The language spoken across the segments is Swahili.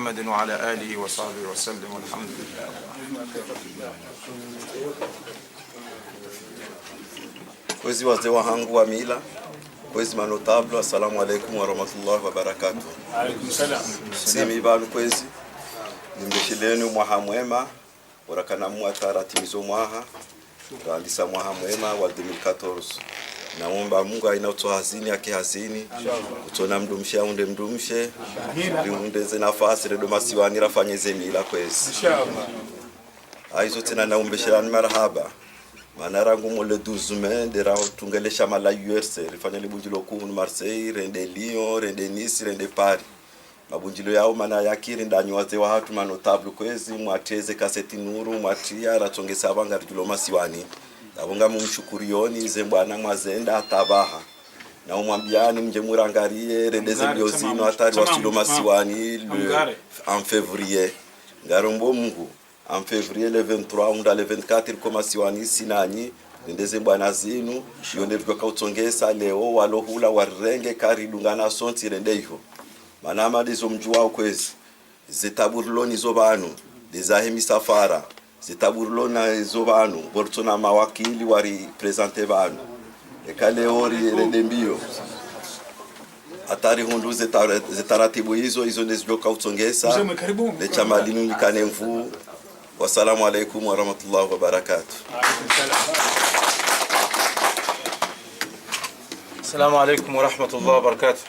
محمد وعلى آله وصحبه وسلم والحمد لله. Kwezi wazee wangu wa mila, kwezi manotable, assalamu alaikum wa rahmatullahi wa barakatuh. Alaikum salam. Simi banu kwezi nimbeshileni mwaha mwema urakana mwatara timizo mwaha tuandisa mwaha mwema wa 2014. Naomba Mungu aina uto hazini yake hazini utona mdumshe unde mdumshe undeze nafasi redo masiwani rafanyeze mila kwezi Inshallah. Aizo tena naombesherani marhaba. Manarangu mo le 12 mai de ra tungelesha mala URC rifanya libunjilo kuu Marseille, rende Lyon, rende Nice, rende Paris. Mabunjilo yao mana yakiri ndanyi wazee wa hatu manotable kwezi mwateze kaseti nuru mwatia ratongesa abanga rjulo masiwani. Abonga mumshukurioni ize bwana mwazenda atabaha. Na umwambiani mje murangarie rendeze biozino atari wasilo masiwani en février. Ngarombo Mungu en février le 23 unda le 24 koma siwani sinanyi ndeze bwana zinu yone bwa kautsongesa leo walohula warenge karidungana sonti rende hivyo manama dizo mjua ukwezi zitaburloni zobanu dizahimi safara zitaburlona zobanu bortona mawakili wari presente banu ekale ori rende mbio atari hundu zetaratibu hizo ndezibwa kautsongesa le chamalinu likane mvu. Wassalamu alaikum wa rahmatullahi wa barakatuh. Assalamu alaikum wa rahmatullahi wa barakatuh.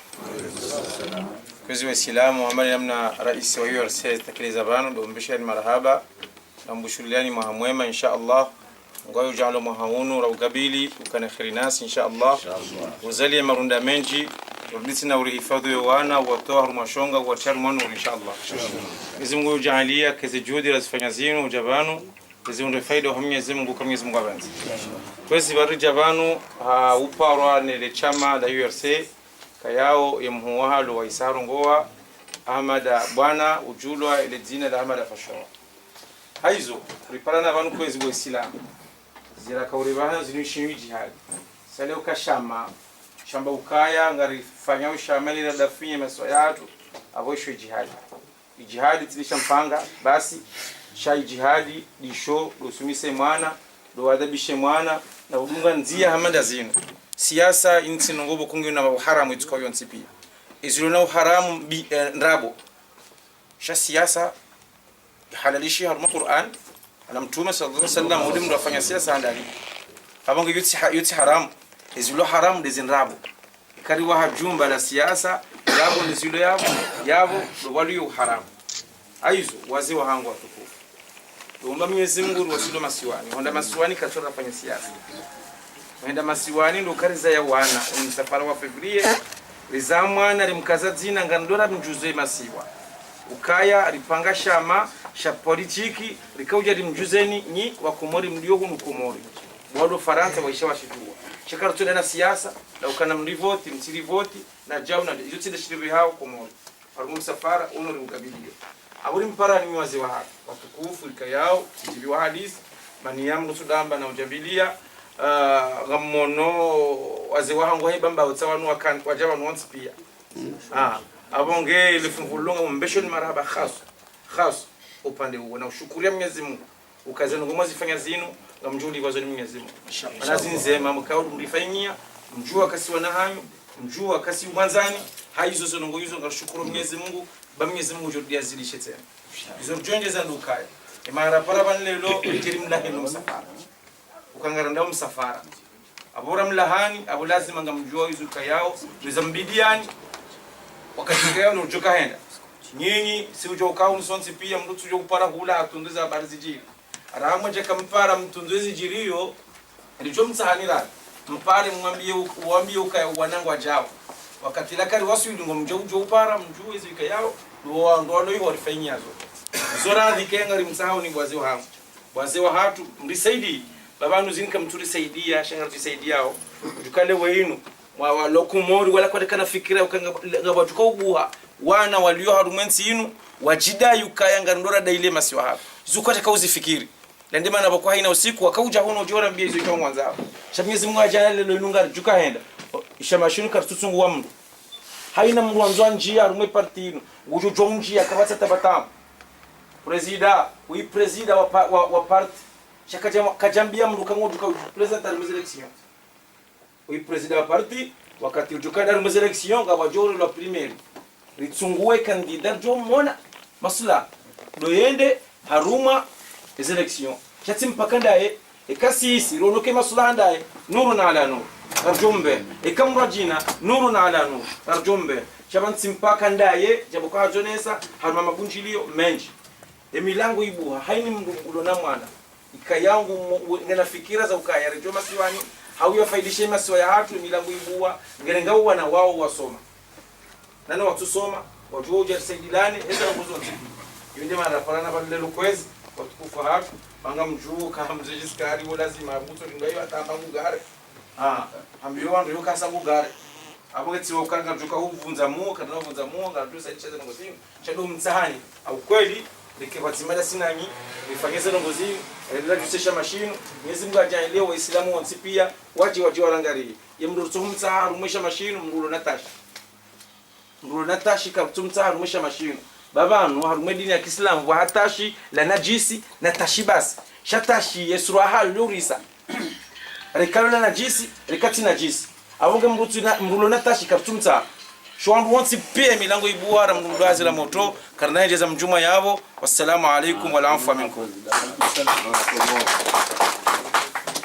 Kwezi wa Islamu amali namna rais wa URC tekeleza banu ndombesheni marhaba na mbushuliani mwahamwema insha Allah ngoyo jalo mwahunu raugabili ukana khirinasi insha Allah uzali marunda menji rudisi na urihifadhi wana watoa rumashonga wachar manu insha Allah Mwenyezi Mungu ujalia kazi juhudi razifanya zinu ujabanu Mwenyezi Mungu faida wa Mwenyezi Mungu kama Mwenyezi Mungu abanzi kwezi bari jabanu uparwa nile chama la URC kayao ya mhuwahalo wa Isaru Ngoa Ahmada bwana ujulwa ile jina la Ahmada Fashawa haizo riparana banu kwezi wa Islamu zira kauribana zinishinyi jihad sale ukashama shamba ukaya ngari fanya ushamali na dafinya masoyatu aboshwe jihadi tilisha mpanga basi shai jihadi lisho dosumise mwana do wadabishe mwana na udunga nzia hamada zinu siasa inti ngobo kungi na haramu ituko yonsi pia izuluna haramu nrabo sha siasa halalishi harma Qur'an na mtume sallallahu alaihi wasallam udimu rafanya siasa ndani abongo yuti haramu izulu haramu dezinrabo kariwa hajumba la siasa yabo nizulu yabo waliyo haramu aizo wazee wa hangu watukufu tuomba Mwenyezi Mungu wasilo masiwani honda masiwani kachora fanya siasa honda masiwani ndo kariza ya wana msafara wa Februari rizamwana limkaza zina ngandora mjuze masiwa ukaya alipanga shama sha politiki likauja limjuzeni nyi wa Komori mlio hunu Komori wado Faransa waisha washitua shakara tuna na siasa na ukana mrivoti msirivoti na jauna yote shiribi hao Komori arumu safara umri ukabilio aburi mpara ni wazee wa watukufu likayao tijibiwa hadisi maniyamu sudamba na ujabilia gamono wazee wangu haibamba utawanu wakan wajaba nuansi pia abonge lifungulunga mbesho ni marhaba khas upande huo na ushukuria Mwenyezi Mungu ukazana ngoma zifanya zinu ngamjuli wazo ni Mwenyezi Mungu anazinzema mkaudu mlifanyia mjua kasi wanahanyo mjua kasi mwanzani haizo zonongo hizo ngashukuru Mwenyezi Mungu ba Mwenyezi Mungu jodia zilishe tena hizo jonge za ndukaya imara para banlelo tirimla hino msafara ukangara ndao msafara abora mlahani abo lazima ngamjua hizo kayao bizambidiani wakati yao nujoka henda nyinyi si ujoka unsonsi pia mtu ujo kupara hula atunduza habari zijiri arahamwe je kampara mtunduzi jiriyo ndicho msahanira mpare mwambie ukaya wanangu ajao wakati lakari waswidi ngomjo upara mjue zika yao ndo hiyo walifanyia zora dikengari msahau ni wazee wa hatu mrisaidi babanu zinka mturi saidia shangara tusaidiao tukale weinu wa lokumori wala kwa kana fikira ukanga tukaubuha wana walio harumensi inu wajida yukaya ngandora daile masiwa hapo zukote kauzi fikiri ndema anapokuwa haina usiku akauja huno jora mbia hizo ikawa mwanzao Mwenyezi Mungu ajana lelo lunga juka henda ishamashuni kartusungu wa mtu haina mwanzo njia rumwe partino ujo jonjia kabasa tabatamu presida wi presida wa parti kajambia mruka ngoduka president à l'élection wi presida wa parti wakati ujukada rumwe election ga wajoro la primaire ritsunguwe candidat jo mona masula doyende haruma election chatsi mpaka ndaye ekasisi ronoke masula ndaye nuru na ala nuru arjumbe ekamrajina nuru na ala nuru arjumbe chabansi mpaka ndaye jabuka jonesa haruma makunjilio menji emilango ibuha haini mndugulo na mwana ikayangu ngena fikira za ukaya rejo masiwani hauya faidishe masiwa ya hatu emilango ibuha ngerenga wana wao wasoma nana watu soma watu hoja saidilani eza nguzo nziki yende mara parana bale lukwezi watu kufa hatu banga mjuu kama mzejiskari wala lazima abuto ngayo atamba ngugare ambiyo wandu yokasa ngugare abo getse wokanga juka huvunza mu kana huvunza mu ngatu saicheza ngozi chado mtsahani au kweli likiwatimada sinami nifanyeze ngozi endelea kusesha mashino Mwenyezi Mungu ajalie waislamu wonsi pia waje warangari yemrutumtsa harumesha mashino mrulo natashi kaptumtsa harumesha mashino babanu harume dini ya Kiislamu wa hatashi la najisi na tashibasi shatashi yesruha lurisa rekalo na najisi rekati najisi avunge mrulo natashi kaptumtsa shwandu wonsi pia milango ibuara mrugazi la moto karna jeza mjuma yavo. Wassalamu alaikum wal afwa minkum.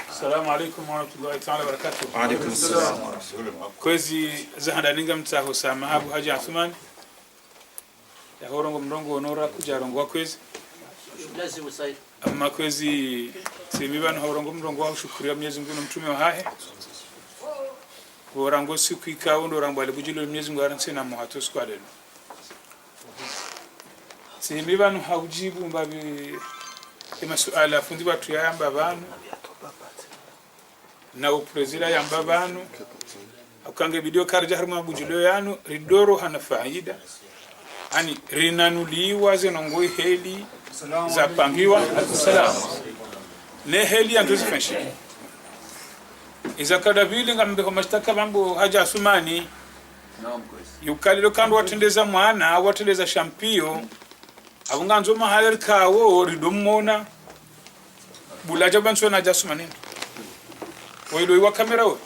Assalamu alaikum wa rahmatullahi ta'ala wa barakatuh. Wa alaikum assalam. Kwezi zahandaninga mtaho sama Abu Haji Athman ya horongo mrongo onora kujarongo wa kwezi amma kwezi simiban horongo mrongo wa shukuriya Mwenyezi Mungu mtume wa hahe orango siku ikawo ndo rambale bujilo Mwenyezi Mungu aransena muhato squadeno simiban haujibu mbabi masuala fundi watu yamba banu na uprezida yamba banu ukange video karja harma bujilo yanu ridoro hana faida ani rinanuliwa zenongoi heli za pangiwa salam ne heli andozi fanshi izakada vile ngambe kwa mashtaka bangu Haji Athumani yukalilo kando watendeza mwana watendeza shampio abunganzo mahali kawo ridomona bulaja banso na Haji Athumani oido iwa kamera we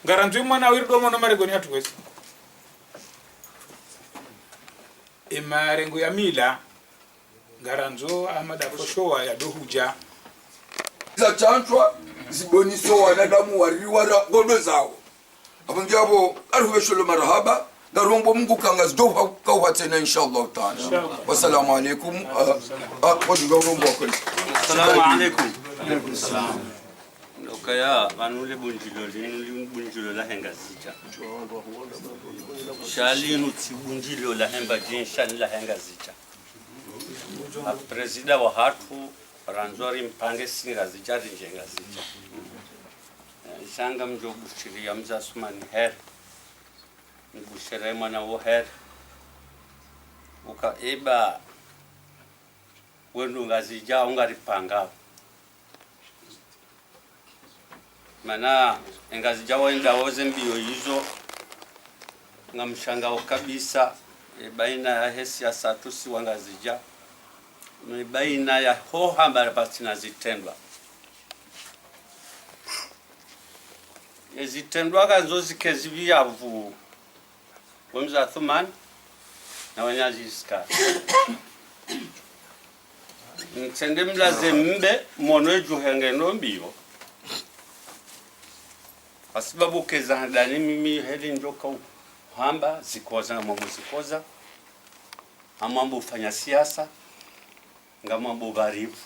garanzu mwana wirdomona maregoni hatuwezi emarengo ya mila garanzo Ahmad Afoshowa ya dohuja za chanchwa ziboniso wanadamu wariwara godo zao abangabo arhubesholo marhaba darombo Mungu kangas do kwa tena inshallah taala. Wassalamu alaikum kwa ngorombo kwa. Assalamu alaikum. Alaikum salam. Ndokaya banule bunjilo la henga zicha shalinu tibunjilo la hemba jinshani la henga zicha presida wa hatu ranzori mpange singa zicha rinjenga zicha shanga mjobushiri ya Mza Athumani her mbushire mwana wo her uka eba wenu ngazija ungaripanga mana engazi jawa inda woze mbio hizo ngamshangao kabisa baina ya hesi ya satusi wangazija ni baina ya hoha mbarabati zitendwa ezitendwa kanzozi kezibiyavu Mza Athumani na wanyaji iska ntende mlaze mbe monoeju hengeno mbio asibabu keza ndani mimi heli njoka hamba zikoza na mambo zikoza amambo ufanya siasa ngamambo garibu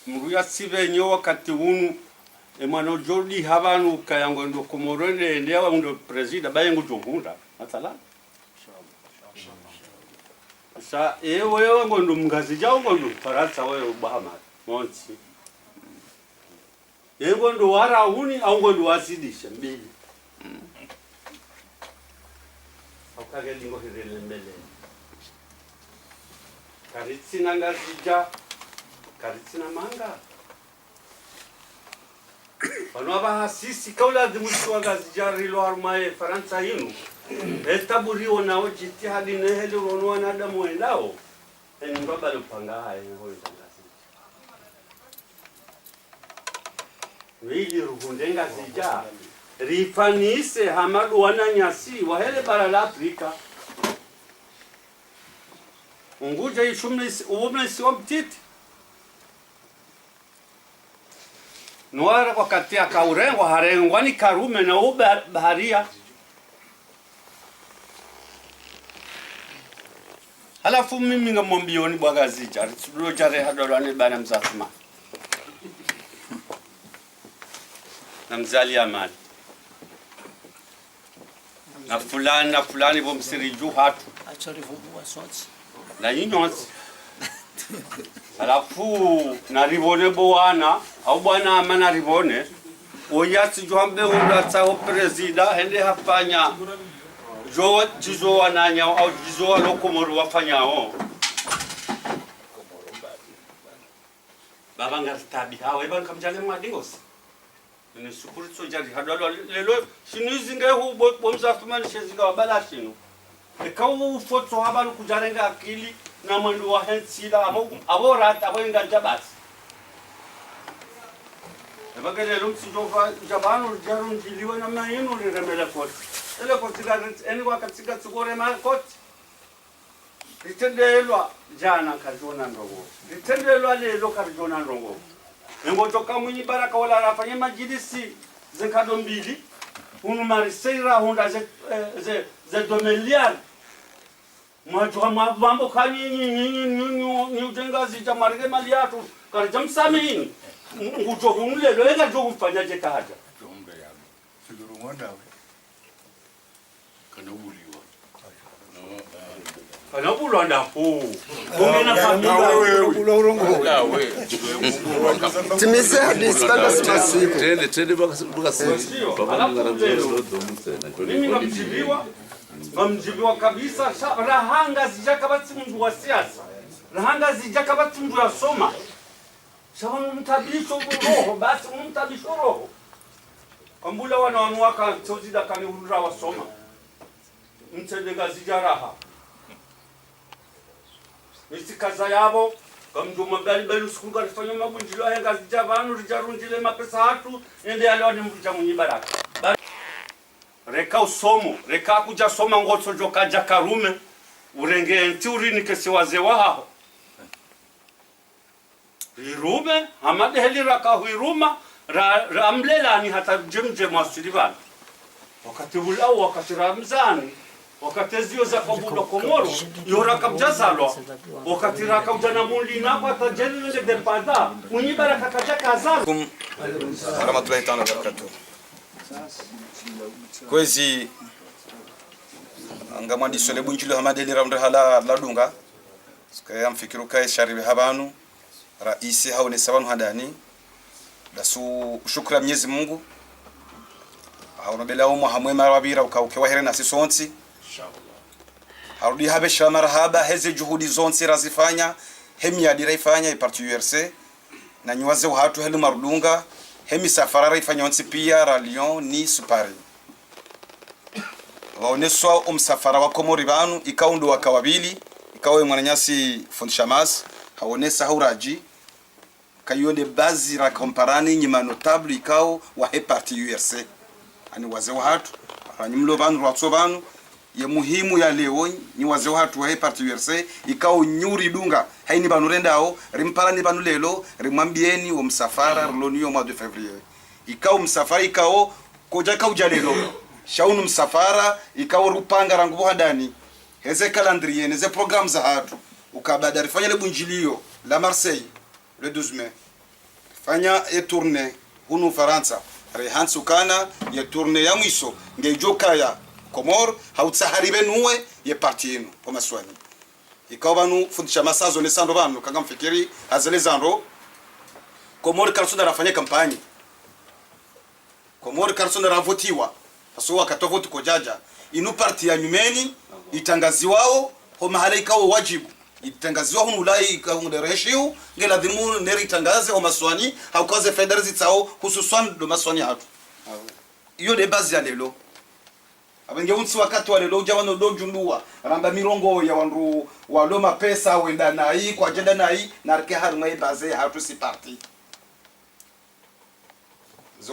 mruya sibe nyo wakati unu emano jodi habanu kayango ndo komorende ndewa ndo presida bayengo johunda matala sa ewe ngondo mgazi jao ngondo faransa wewe bahama monsi yego ndo wara uni au ngondo wazidisha mbili okage lingo hirele mbele karitsina ngazija karitsina manga Wanaba hasisi kaula dimushwa gazijari lo armae Faransa hinu. Etaburi onao jitihadi neheli ronwa na damu endao. Eni mbaba lupanga haya hoi tangazi. Wili rugundenga zija. Rifanise hamadu wananyasi wahele bara la Afrika. Unguja ishumne siwa mtiti. Nuara wakati akaurengwa harengwa ni Karume na baharia. Halafu mimi ngamwambioni bwagazija ritulo jare hadolani bana mzasma. Na mzali amali. Na fulani bomsiriju hatu. Achori vumbua sonsi. Na nyonsi. Halafu na ribone bwana au bwana amana ribone oyasi johambe undatsa o presida hende hafanya jo jizo wananya au jizo lokomoro wafanyao baba ngatabi hawe ban kamjale mwadingos ni sukuru sojari hadalo lelo shinizinge hu bomza tumani shezinga wabala shinu ekawu foto habalu kujarenga akili na mwandu wa hensila abo rata abo inga jabas ebagele lumsi jofa jabanu jarun jiliwa na mayinu remela kot ele kotiga eni wakatiga tsugore ma kot ritendelwa jana kajona ndongo ritendelwa lelo kajona ndongo ngo toka munyi baraka wala rafanya majidisi zekado mbili unu mariseira hunda ze domeliar Mwajua mwavambo kani ni ujengazi jamarige mali yatu karija msamini ngujo humlelo ega jo kumfanya je kaja Jombe yangu. Siguru mwanda we. Kanabuliwa. Kanabulwa ndapo. Ngena familia we. Timise hadisi baka simasiku. Tende baka sisi. Baba ngaramzelo mimi ngamjibiwa kabisa rahanga zijaka batsindu wa siasa. Rahanga zijaka batsindu ya soma. Shawana mtabisho roho basi mtabisho roho. Kambula wana wanwaka tozida kani urura wasoma. Mtendega zijaraha. Misikaza yabo kamjuma bali sikuga rifanya mabunjilo henga zijavanu rijarunjile mapesa hatu ende yale wani mbuja mwenye baraka. Reka usomo, reka kuja soma ngoto joka Karume urenge nturi nikesi wazewa haho. Rirume hamade heli raka huiruma ramlela ni hata jemje mwasilivan. Wakati ulao wakati Ramzani wakati zio za kabulo Komoro yora kabjazalo wakati raka ujana mundi na hata jenende depada mwenye baraka kajaka azalo. Warahmatullahi ta'ala wabarakatuh. Kwezi ngamwandi sole bunjilo hamadeli ramre hala ladunga skaya mfikiru kai sharibi habanu raisi haone sabanu hadani dasu shukra Mwenyezi Mungu hauna bela umu hamwema rabira ukaukewa here na sisonsi harudi habesha marhaba heze juhudi zonsi razifanya hemi ya diraifanya iparti URC na nywaze watu helu marudunga hemi safara raifanya onsi pia ra Lyon Nice Paris waoneswa umsafara wa Komori banu ikaundo wakawabili ikawe mwananyasi Fonshamas haonesa hauraji kayone bazi ra komparani nyima notable ikao wa parti URC ani waze watu ranyimlo banu rwatso banu ye muhimu ya leo ni waze watu wa parti URC ikao nyuri dunga haini banu rendao rimpalani banu lelo rimwambieni umsafara loniyo mois de février ikao msafara ikao koja kauja lelo shaunu msafara ikao rupanga rangu hadani heze calendrier neze programme za hatu ukabadari fanya le bunjilio la Marseille le 12 mai fanya e tournée hunu Faransa rehan sukana ye tournée ya mwiso ngejoka ya Komor hautsaharibe nuwe ye parti yenu kwa maswani ikao banu fundisha masazo ne sando banu kanga mfikiri azele zando Komor karsunda rafanya kampani Komor karsunda ravotiwa aso wakatovotu kojaja inu parti ya nyumeni itangaziwao ho mahala ikao wajibu itangaziwa hunu lai kaundereshiu ngela dhimu neri tangaze o maswani haukaze federizi tsao hususan do maswani hatu iyo de base ya lelo abenge unsi wakati wa lelo jawano do jundua ramba mirongo ya wandu walo mapesa wenda nai kwa jenda nai narke harmai base hatu si parti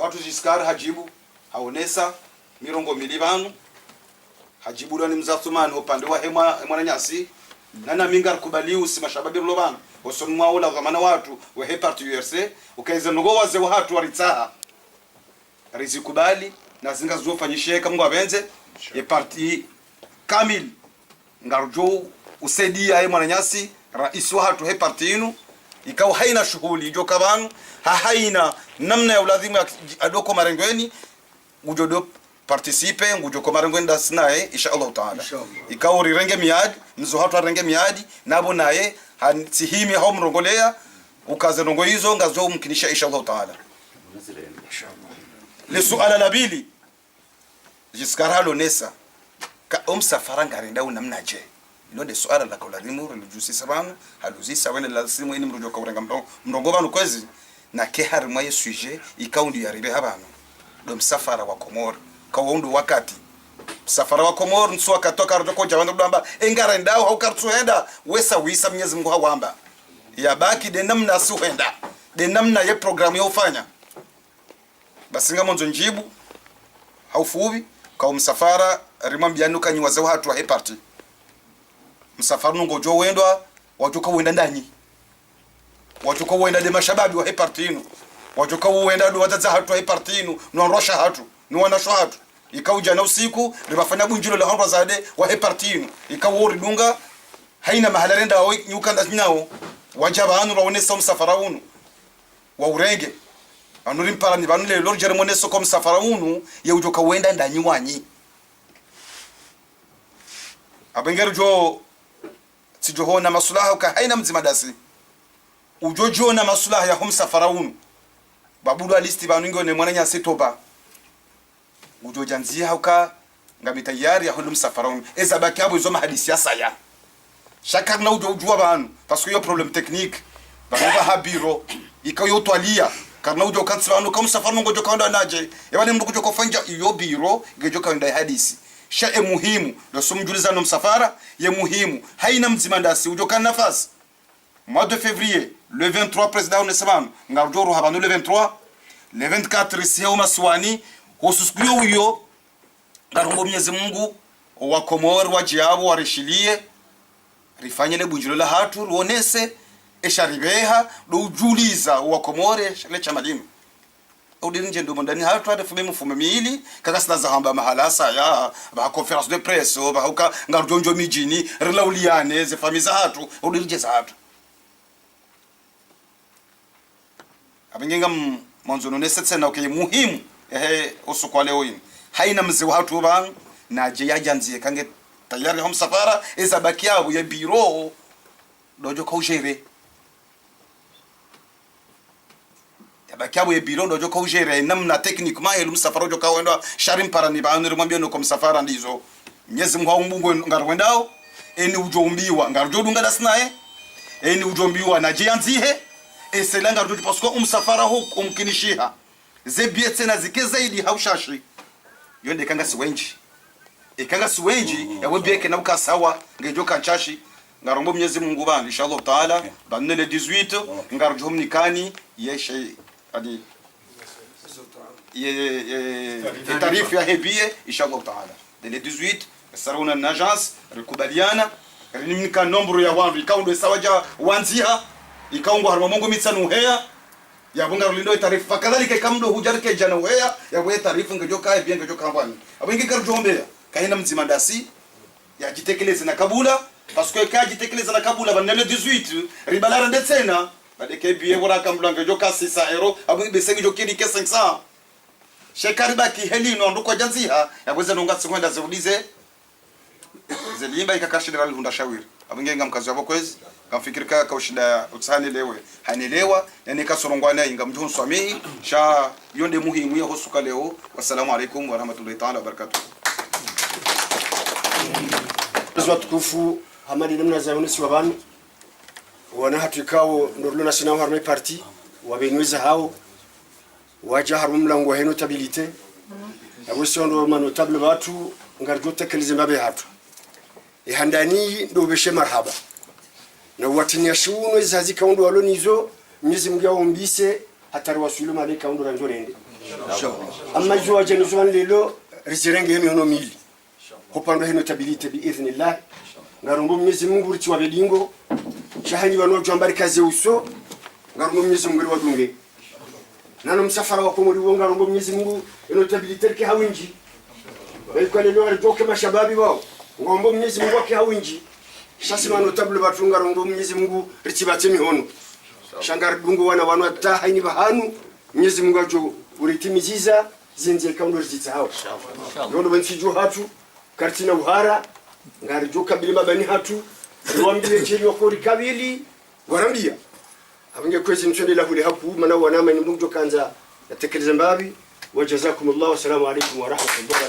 watu jiskar hajibu haonesa mirongo milibanu hajibu ni mzathumani upande wa hema mwana nyasi nana mingar kubaliu si mashababi lobana osomwa wala zamana watu wa he parti URC ukaiza nogo waze wa hatu waritsaha rizikubali na zinga zofanyishe kama benze e parti kamil ngarjo usaidia he mwana nyasi rais wa hatu he parti inu ikawa haina shughuli jo kabanu haina namna ya ulazima adoko marengweni ngujodo participe ngujoko marengweni dasnae insha Allah taala ikawa rirenge miadi mzo hatu arenge miadi nabo naye hansihimi hao mrongolea ukaze rongo hizo ngazo mkinisha insha Allah taala le suala la bili jiskaralo nesa ka umsafara ngarinda unamnaje ilo de suala la koladimu religiosi sabana haluzi sawana la simu ini mrujo kaurenga mrongo banu kwezi na ke harma ye sujet ikaundi yaribe habano do msafara wa Komoro kaundu wakati msafara wa Komoro nso akatoka rutoko jawanda bamba engara ndao haukartuenda wesa wisa Mwenyezi Mungu hawamba ya baki de namna suenda de namna ye program yo ufanya basi ngamonzo njibu haufuvi kwa msafara rimambiano kanyiwaze watu wa party msafara ngojo wendwa wajuka wenda ndani wajuka wenda de mashababi wa party inu wajuka wenda do wataza hatu wa party inu no rosha hatu no wanasho hatu ikauja na usiku ribafanya bunjilo la honro zade wa party inu ikawori dunga haina mahala renda wa nyukanda nyao wajaba anu raonesa msafara unu wa urenge anuri mpara ni banule lor jeremone soko msafara unu ye ujoka wenda ndani wanyi abengero jo sijoho na masulaha ka haina mzima dasi ujojo na masulaha ya msafara unu babudu alisti banungo ne mwananya setoba ujojanzia hauka ngabita yari ya msafara unu ezabaki abo izoma hadisi ya saya shaka na ujojua banu parce que yo problème technique banga habiro ikayo twalia karna ujo kansibano kama safari ngojo kaenda naje yabani mndu kujo kufanya iyo biro ngejo kaenda hadisi sha muhimu ndo sumjulizano msafara ye muhimu haina mzima ndasi ujo kan nafasi mois de février le 23 président onesabano ngarjoro habano le 23 le 24 sio maswani hosuskuyo uyo ngarombo Mwenyezi Mungu wa Komoro wajiabo warishilie rifanyele bunjilo la hatu ruonese esharibeha do ujuliza wa Komore le chamalimu udinje ndo ndani hatu hada fume mfume miili kaka sinaza hamba mahala saya ba conference de presse ba huka ngarjonjo mijini relauliane ze famiza hatu udinje za hatu abengenga mwanzo nonese tsena okay muhimu usukwa leo hii haina mzi wa hatu ba na je yajanzie kange tayari hom safara ezabaki yabo ya biro dojo kaujere yabaki yabo ya biro dojo kaujere namna techniquement elu msafara dojo kaenda sharim parani ba anuru mwambie no kom safara ndizo Mwenyezi Mungu mbungo ngarwendao eni ujombiwa ngarjo dunga dasnae eni ujombiwa na jianzihe eselanga dojo pasko umsafara huko umkinishiha zebietse na zike zaidi haushashi yonde kanga siwenji ikanga siwenji yawebeke na ukasawa ngejo kanchashi ngarombo Mwenyezi Mungu bana inshallah taala banele 18 ngarjo mnikani yeshe adi ye tarifu ya hebie inshallah taala le 18 saruna na agence rekubaliana rinimika nombre ya wandu ikaundo sawaja wanzia ikaungo harma mongo mitsanu heya ya bunga rulindo tarifu kadhalika ikamdo hujarike jana heya ya we tarifu ngejo kai bien ngejo kambani abingi karjombea kaina mzima dasi ya jitekeleze na kabula parce que ka jitekeleze na kabula banele 18 ribalara ndetsena badeke biye wora kamblanga joka 600 euro abu besengi jokini ke 500 shekariba ki helino nduko janzia yaweza nonga sekwenda zirudize zelimba ikakashidira lihunda shawiri abingenga mkazi wabo kwezi kamfikirika ka ushida utsani lewe hanelewa yani kasorongwana inga mjun swami sha yonde muhimu ya hosuka leo wassalamu alaikum wa rahmatullahi ta'ala wa barakatuh tukufu hamadi namna za unisi wa banu wana hatukao ndorlona sina harme parti wabenweza hao waja harum mlango heno notabilité abo sondo ma notable batu ngarjo tekelize mabe hatu handani ndo beshe marhaba na watinya shuno izazi kaundo walonizo Mwenyezi Mungu aombise hatari wasulu male kaundo ranjorende amma jwa jenu lelo rizirenge yemi hono mili hopando heno notabilité bi idhnillah ngarumbo Mwenyezi Mungu richi wabelingo shahani bano jambari kaze uso ngarumbo Mwenyezi Mungu wadunge nano msafara wako muri wonga ngarumbo Mwenyezi Mungu notabilité ke hawinji kwa lelo aritoke mashababi wao ngombo Mwenyezi Mungu wake hawinji shasima notable batunga ngarumbo Mwenyezi Mungu richi batemi hono shangar dungu wana wanwa ta haini bahanu Mwenyezi Mungu ajo uritimiziza zinje kaundo rizita hao ndono bensijo hatu kartina uhara ngari joka bilima bani hatu ruambie chini wakori kabili warambia abange kwezi mtende la huli haku mana wanama ni mdungu kanza yatekeleza mbabi wa jazakumullah wa salamu alaykum wa rahmatullahi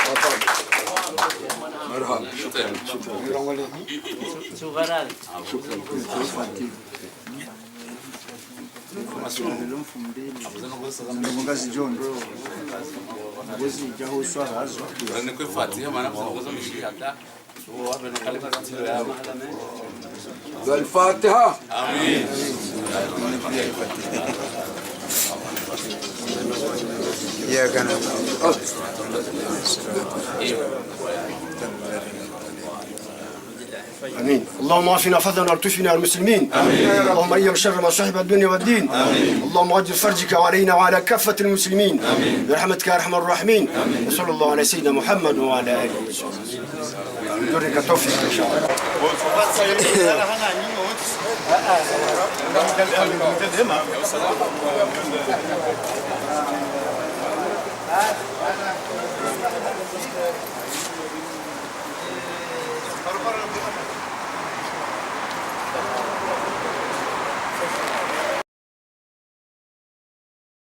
wa barakatuh marhaba shukran الفاتحة آمين يا كنا امين اللهم عافنا فضلا والتفنا المسلمين امين اللهم ايام شر ما صاحب الدنيا والدين امين اللهم عجل فرجك علينا وعلى كافه المسلمين امين برحمتك يا ارحم الراحمين وصلى الله على سيدنا محمد وعلى اله وصحبه نورك التوفيق ان شاء الله